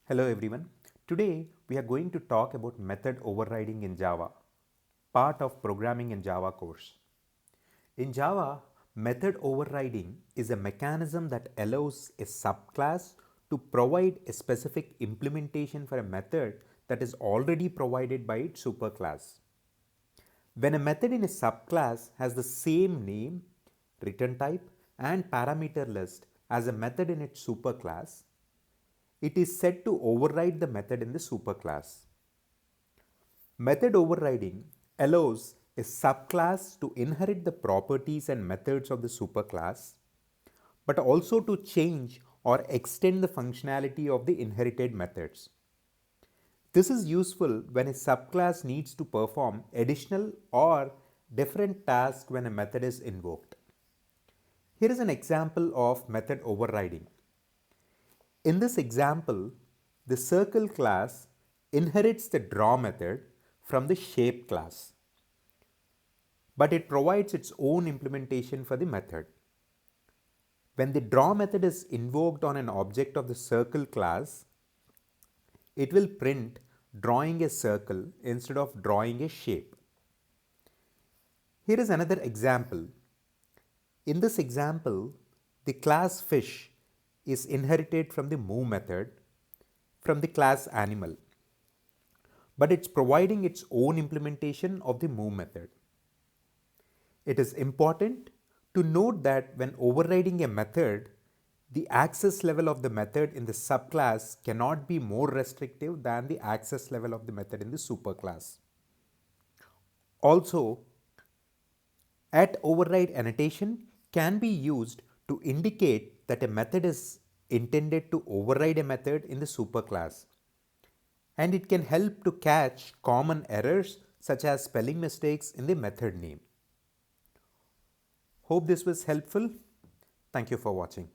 Hello everyone. Today we are going to talk about method overriding in Java, part of programming in Java course. In Java, method overriding is a mechanism that allows a subclass to provide a specific implementation for a method that is already provided by its superclass. When a method in a subclass has the same name, return type, and parameter list as a method in its superclass, it is said to override the method in the superclass. Method overriding allows a subclass to inherit the properties and methods of the superclass, but also to change or extend the functionality of the inherited methods. This is useful when a subclass needs to perform additional or different tasks when a method is invoked. Here is an example of method overriding. In this example, the circle class inherits the draw method from the shape class, but it provides its own implementation for the method. When the draw method is invoked on an object of the circle class, it will print drawing a circle instead of drawing a shape. Here is another example. In this example, the class fish is inherited from the move method from the class animal, but it's providing its own implementation of the move method. It is important to note that when overriding a method, the access level of the method in the subclass cannot be more restrictive than the access level of the method in the superclass. Also, @override annotation can be used to indicate that a method is intended to override a method in the superclass, and it can help to catch common errors such as spelling mistakes in the method name. Hope this was helpful. Thank you for watching.